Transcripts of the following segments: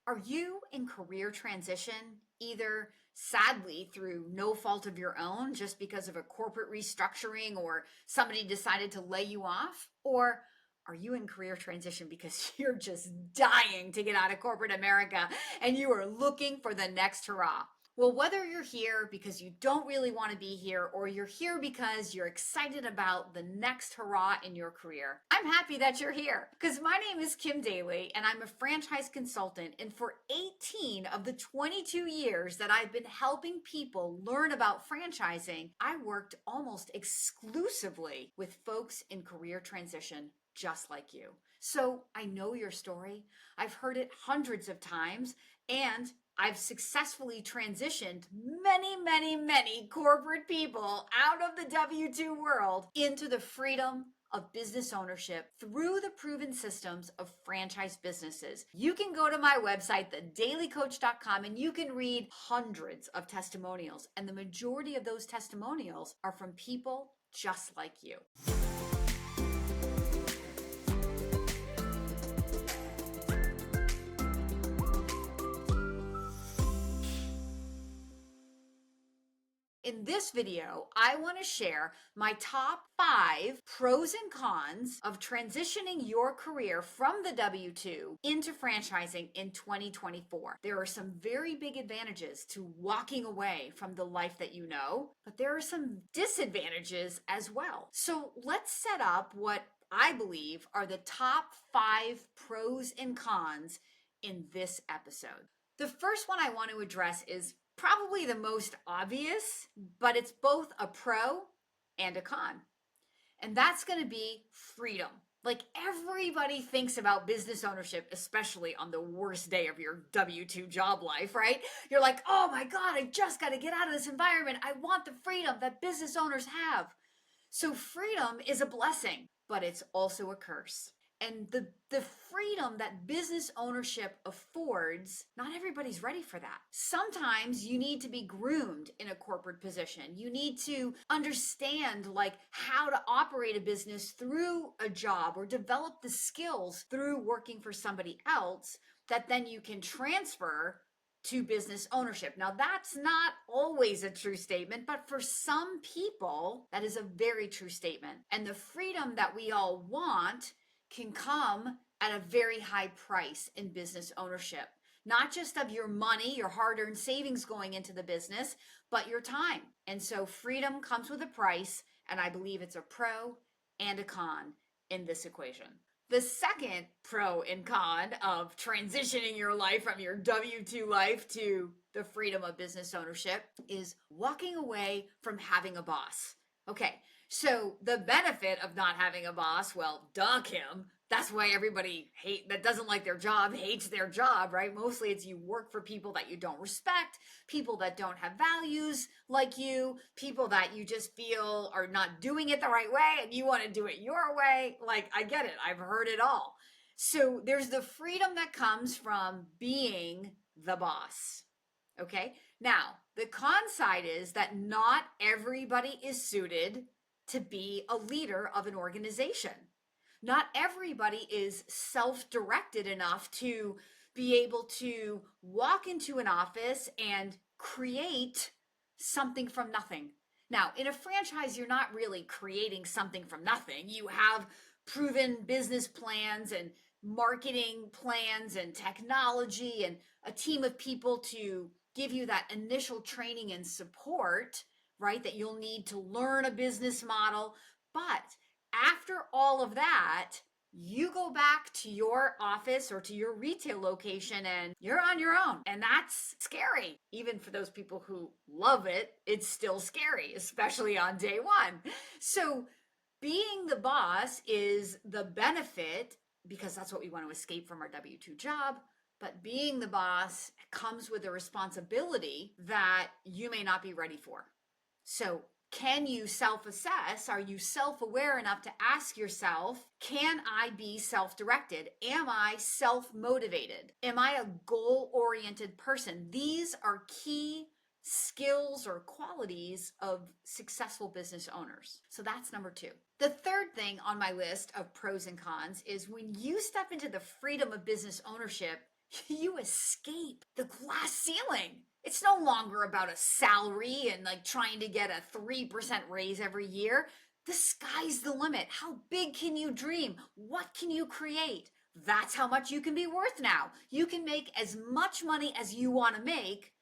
Are you in career transition, either sadly through no fault of your own, just because of a corporate restructuring or somebody decided to lay you off? Or are you in career transition because you're just dying to get out of corporate America and you are looking for the next hurrah? Well, whether you're here because you don't really want to be here or you're here because you're excited about the next hurrah in your career, I'm happy that you're here because my name is Kim Daly and I'm a franchise consultant. And for 18 of the 22 years that I've been helping people learn about franchising, I worked almost exclusively with folks in career transition just like you. So I know your story. I've heard it hundreds of times, and I've successfully transitioned many corporate people out of the W-2 world into the freedom of business ownership through the proven systems of franchise businesses. You can go to my website, thedailycoach.com, and you can read hundreds of testimonials. And the majority of those testimonials are from people just like you. In this video, I want to share my top 5 pros and cons of transitioning your career from the W-2 into franchising in 2024. There are some very big advantages to walking away from the life that you know, but there are some disadvantages as well. So let's set up what I believe are the top 5 pros and cons in this episode. The first one I want to address is probably the most obvious, but it's both a pro and a con. And that's going to be freedom. Like, everybody thinks about business ownership, especially on the worst day of your W-2 job life, right? You're like, oh my God, I just got to get out of this environment. I want the freedom that business owners have. So freedom is a blessing, but it's also a curse. And the freedom that business ownership affords, not everybody's ready for that. Sometimes you need to be groomed in a corporate position. You need to understand like how to operate a business through a job or develop the skills through working for somebody else that then you can transfer to business ownership. Now, that's not always a true statement, but for some people, that is a very true statement. And the freedom that we all want can come at a very high price in business ownership. Not just of your money, your hard-earned savings going into the business, but your time. And so freedom comes with a price, and I believe it's a pro and a con in this equation. The second pro and con of transitioning your life from your W-2 life to the freedom of business ownership is walking away from having a boss. Okay, so the benefit of not having a boss, well, duh, Kim. That's why everybody that doesn't like their job hates their job, right? Mostly it's you work for people that you don't respect, people that don't have values like you, people that you just feel are not doing it the right way and you want to do it your way. Like, I get it. I've heard it all. So there's the freedom that comes from being the boss. Okay. Now, the con side is that not everybody is suited to be a leader of an organization. Not everybody is self-directed enough to be able to walk into an office and create something from nothing. Now, in a franchise, you're not really creating something from nothing. You have proven business plans and marketing plans and technology and a team of people to give you that initial training and support, right? That you'll need to learn a business model. But after all of that, you go back to your office or to your retail location and you're on your own. And that's scary. Even for those people who love it, it's still scary, especially on day one. So being the boss is the benefit because that's what we want to escape from our W-2 job. But being the boss comes with a responsibility that you may not be ready for. So can you self-assess? Are you self-aware enough to ask yourself, can I be self-directed? Am I self-motivated? Am I a goal-oriented person? These are key skills or qualities of successful business owners. So that's number 2. The third thing on my list of pros and cons is when you step into the freedom of business ownership, You escape the glass ceiling. It's no longer about a salary and like trying to get a 3% raise every year. The sky's the limit. How big can you dream? What can you create? That's how much you can be worth now. You can make as much money as you want to make,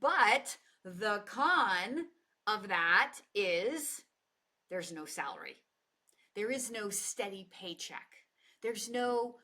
but the con of that is there's no salary. There is no steady paycheck. There's no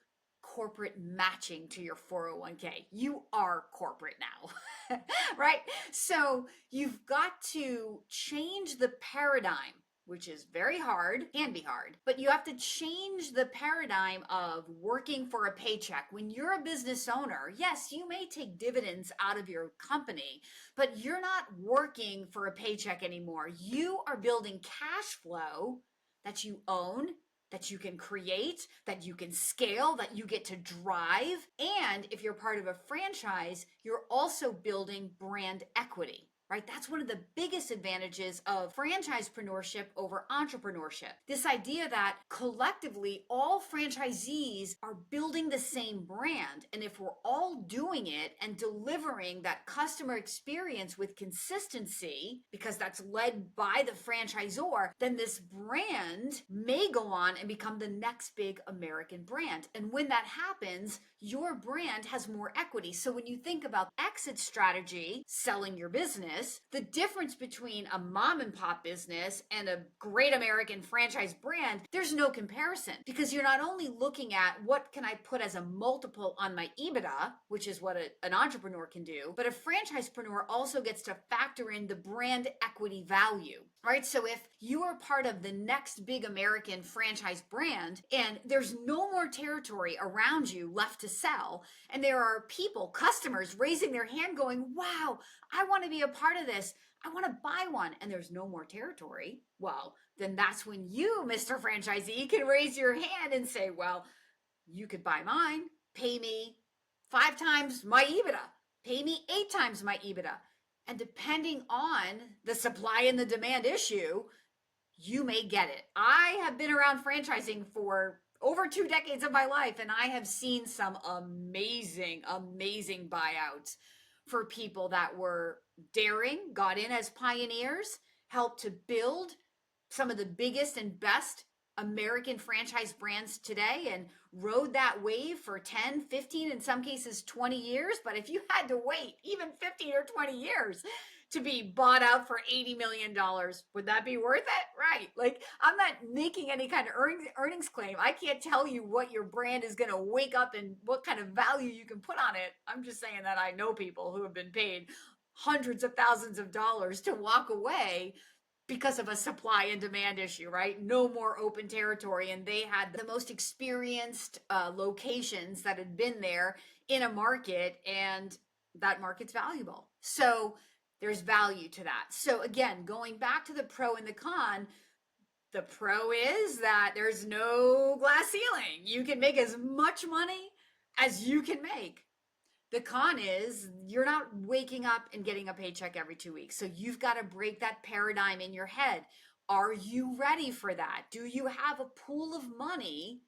corporate matching to your 401k. You are corporate now, right? So you've got to change the paradigm, which is very hard, can be hard, but you have to change the paradigm of working for a paycheck. When you're a business owner, yes, you may take dividends out of your company, but you're not working for a paycheck anymore. You are building cash flow that you own, that you can create, that you can scale, that you get to drive. And if you're part of a franchise, you're also building brand equity. Right? That's one of the biggest advantages of franchisepreneurship over entrepreneurship. This idea that collectively all franchisees are building the same brand. And if we're all doing it and delivering that customer experience with consistency, because that's led by the franchisor, then this brand may go on and become the next big American brand. And when that happens, your brand has more equity. So when you think about exit strategy, selling your business, the difference between a mom and pop business and a great American franchise brand, there's no comparison, because you're not only looking at what can I put as a multiple on my EBITDA, which is what an entrepreneur can do, but a franchisepreneur also gets to factor in the brand equity value, right? So if you are part of the next big American franchise brand and there's no more territory around you left to sell, and there are people, customers raising their hand going, wow, I want to be a part of this. I want to buy one, and there's no more territory. Well, then that's when you, Mr. Franchisee, can raise your hand and say, well, you could buy mine, pay me 5 times my EBITDA, pay me 8 times my EBITDA. And depending on the supply and the demand issue, you may get it. I have been around franchising for over 2 decades of my life, and I have seen some amazing, amazing buyouts for people that were daring, got in as pioneers, helped to build some of the biggest and best American franchise brands today, and rode that wave for 10, 15, in some cases 20 years. But if you had to wait even 15 or 20 years to be bought out for $80 million, would that be worth it? Right. Like, I'm not making any kind of earnings claim. I can't tell you what your brand is going to wake up and what kind of value you can put on it. I'm just saying that I know people who have been paid hundreds of thousands of dollars to walk away because of a supply and demand issue, right? No more open territory. And they had the most experienced locations that had been there in a market, and that market's valuable. So there's value to that. So again, going back to the pro and the con, the pro is that there's no glass ceiling. You can make as much money as you can make. The con is you're not waking up and getting a paycheck every 2 weeks. So you've got to break that paradigm in your head. Are you ready for that? Do you have a pool of money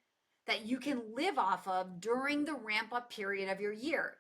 that you can live off of during the ramp up period of your year?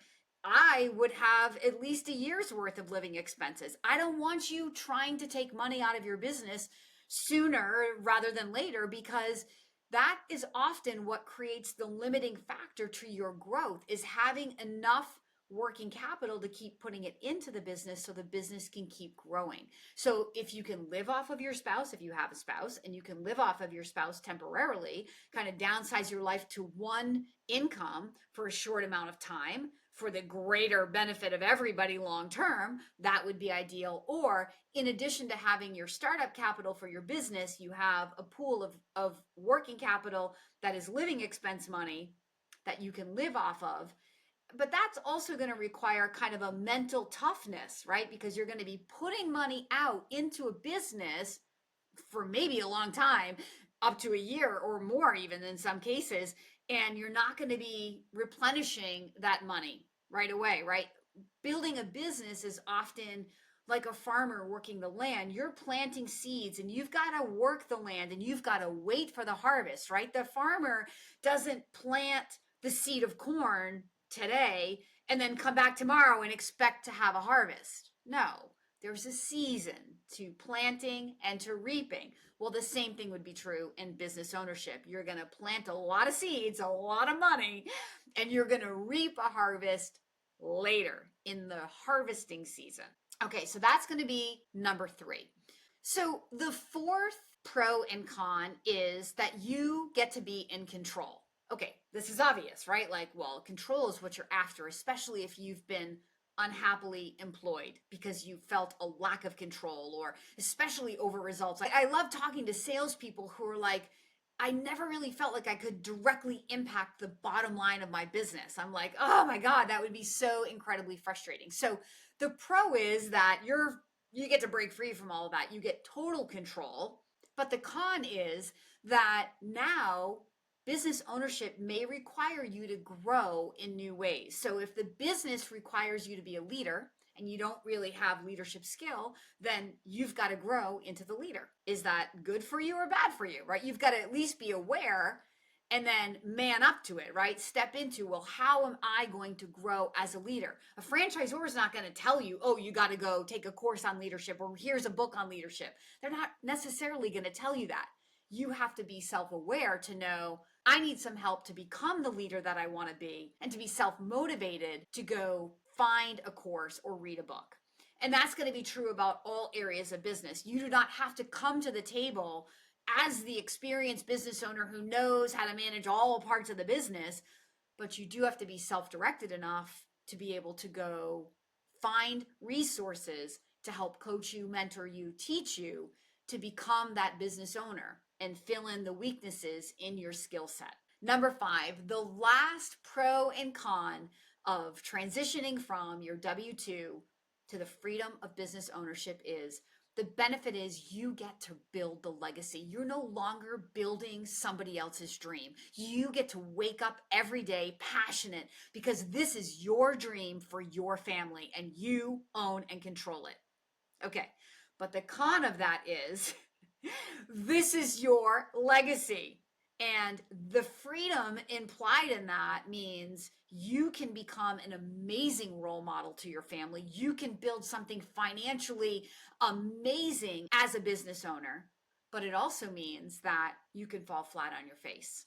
I would have at least a year's worth of living expenses. I don't want you trying to take money out of your business sooner rather than later, because that is often what creates the limiting factor to your growth, is having enough working capital to keep putting it into the business so the business can keep growing. So if you can live off of your spouse, if you have a spouse, and you can live off of your spouse temporarily, kind of downsize your life to one income for a short amount of time for the greater benefit of everybody long term, that would be ideal. Or in addition to having your startup capital for your business, you have a pool of working capital that is living expense money that you can live off of. But that's also going to require kind of a mental toughness, right? Because you're going to be putting money out into a business for maybe a long time, up to a year or more, even in some cases, and you're not going to be replenishing that money right away, right? Building a business is often like a farmer working the land. You're planting seeds and you've got to work the land and you've got to wait for the harvest, right? The farmer doesn't plant the seed of corn today and then come back tomorrow and expect to have a harvest. No, there's a season to planting and to reaping. Well, the same thing would be true in business ownership. You're going to plant a lot of seeds, a lot of money, and you're going to reap a harvest later in the harvesting season. Okay, so that's going to be number 3. So the fourth pro and con is that you get to be in control. Okay, this is obvious, right? Like, well, control is what you're after, especially if you've been unhappily employed because you felt a lack of control, or especially over results. I love talking to salespeople who are like, I never really felt like I could directly impact the bottom line of my business. I'm like, oh my God, that would be so incredibly frustrating. So the pro is that you get to break free from all of that. You get total control. But the con is that now business ownership may require you to grow in new ways. So if the business requires you to be a leader and you don't really have leadership skill, then you've got to grow into the leader. Is that good for you or bad for you, right? You've got to at least be aware and then man up to it, right? Step into, well, how am I going to grow as a leader? A franchisor is not going to tell you, oh, you got to go take a course on leadership, or here's a book on leadership. They're not necessarily going to tell you that. You have to be self-aware to know, I need some help to become the leader that I want to be, and to be self-motivated to go find a course or read a book. And that's going to be true about all areas of business. You do not have to come to the table as the experienced business owner who knows how to manage all parts of the business, but you do have to be self-directed enough to be able to go find resources to help coach you, mentor you, teach you to become that business owner and fill in the weaknesses in your skill set. Number 5, the last pro and con of transitioning from your W-2 to the freedom of business ownership is the benefit is you get to build the legacy. You're no longer building somebody else's dream. You get to wake up every day passionate because this is your dream for your family and you own and control it. Okay, but the con of that is this is your legacy. And the freedom implied in that means you can become an amazing role model to your family. You can build something financially amazing as a business owner, but it also means that you can fall flat on your face.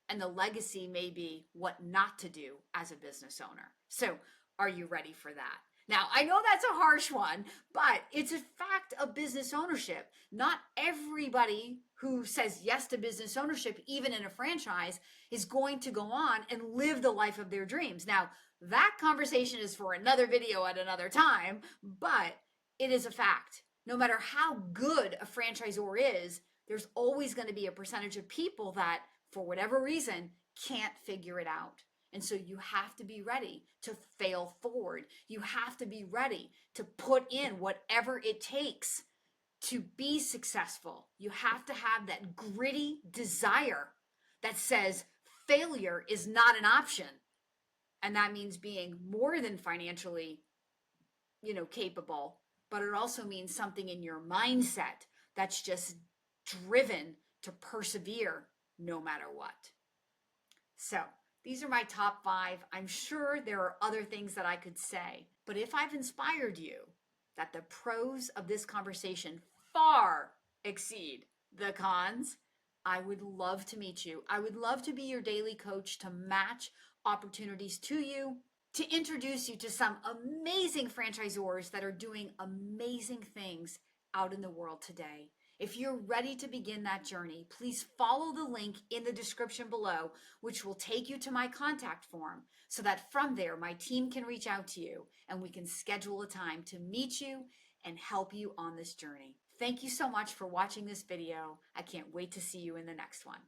And the legacy may be what not to do as a business owner. So, are you ready for that? Now, I know that's a harsh one, but it's a fact of business ownership. Not everybody who says yes to business ownership, even in a franchise, is going to go on and live the life of their dreams. Now, that conversation is for another video at another time, but it is a fact. No matter how good a franchisor is, there's always going to be a percentage of people that, for whatever reason, can't figure it out. And so you have to be ready to fail forward. You have to be ready to put in whatever it takes to be successful. You have to have that gritty desire that says failure is not an option. And that means being more than financially, capable, but it also means something in your mindset that's just driven to persevere no matter what. So, these are my top 5. I'm sure there are other things that I could say, but if I've inspired you that the pros of this conversation far exceed the cons, I would love to meet you. I would love to be your daily coach to match opportunities to you, to introduce you to some amazing franchisors that are doing amazing things out in the world today. If you're ready to begin that journey, please follow the link in the description below, which will take you to my contact form so that from there, my team can reach out to you and we can schedule a time to meet you and help you on this journey. Thank you so much for watching this video. I can't wait to see you in the next one.